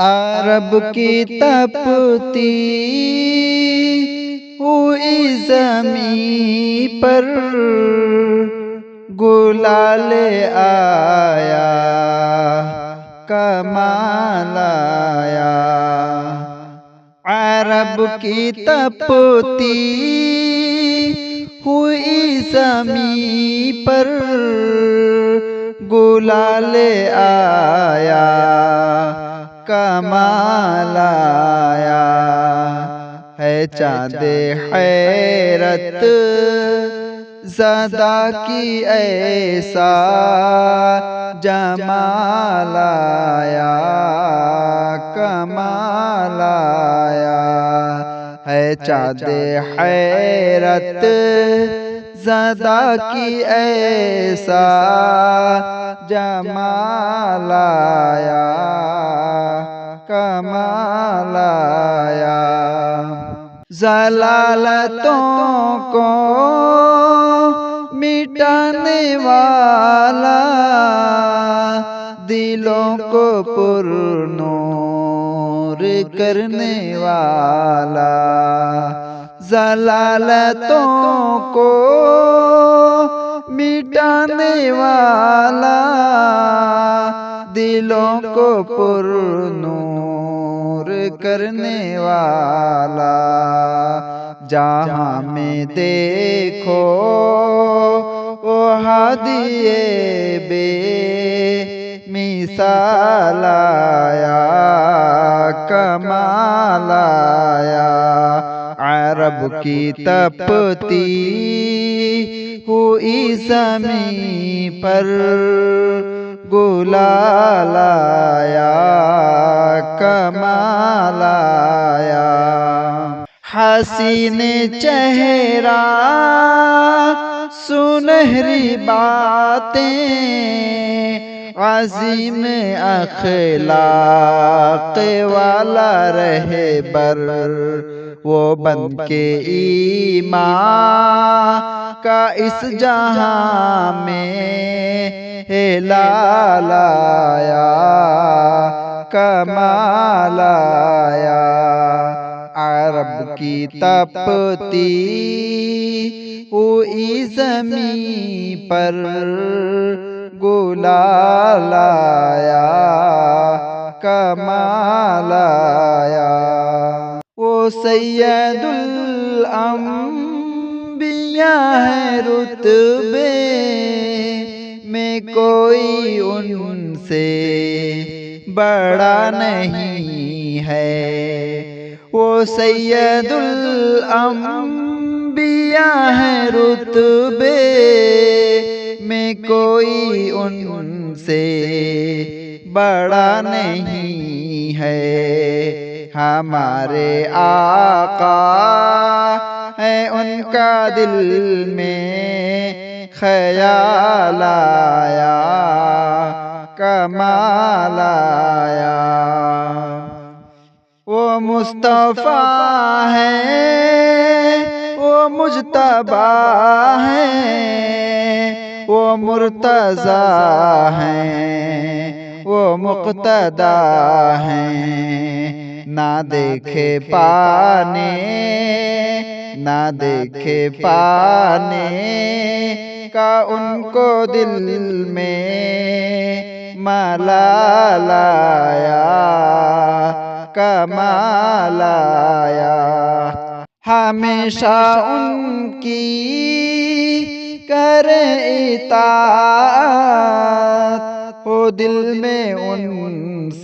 عرب کی تپتی ہوئی زمین پر گلال آیا، کمال آیا۔ عرب کی تپتی ہوئی زمین پر گلال آیا، کمال آیا۔ ہے چاند حیرت زدہ کی ایسا جمال آیا، کمال آیا۔ ہے چاند حیرت زدہ کی ایسا جمال آیا، کمال آیا۔ ضلالتوں کو مٹانے والا، دلوں کو پر نور کرنے والا۔ ضلالتوں کو مٹانے والا، دلوں کو پر نور کرنے والا۔ جہاں میں دیکھو وہ ہادی بے مثال آیا، کمال آیا۔ عرب کی تپتی ہوئی زمین پر گلال آیا، کمال آیا۔ حسین چہرہ سنہری باتیں، عظیم اخلاق والا رہبر، وہ بن کے ایمان کا اس جہاں میں ہلال آیا، کمال آیا۔ عرب کی تپتی ہوئی زمین پر گلال آیا، کمال آیا۔ وہ سید الانبیاء ہے، رتبے میں کوئی ان سے بڑا نہیں ہے۔ وہ سید الانبیاء ہے، رتبے میں کوئی ان سے بڑا نہیں ہے۔ ہمارے آقا ہے، ان کا دل میں خیال آیا، کمال آیا۔ وہ مصطفیٰ ہے، وہ مجتبیٰ ہے، وہ مرتضیٰ ہیں، وہ مقتدیٰ ہیں۔ نہ دیکھے پانے، نہ دیکھے پانے کا ان کو دل میں ملال آیا، کمال آیا۔ ہمیشہ ان کی کریں اطاعت، ہو دل میں ان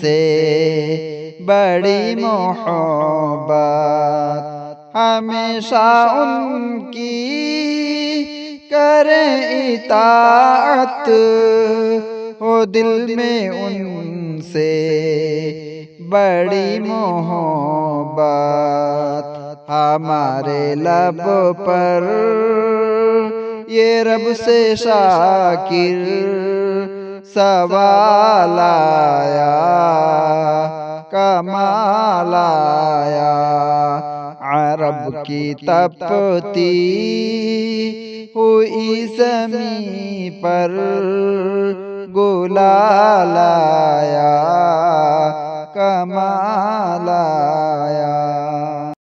سے بڑی محبت۔ ہمیشہ ان کی کریں اطاعت، ہو دل میں ان سے بڑی محبت۔ ہمارے لب پر یہ رب سے شاکر سوال آیا، کمال آیا۔ عرب کی تپتی ہوئی زمین پر گلال آیا، کمالا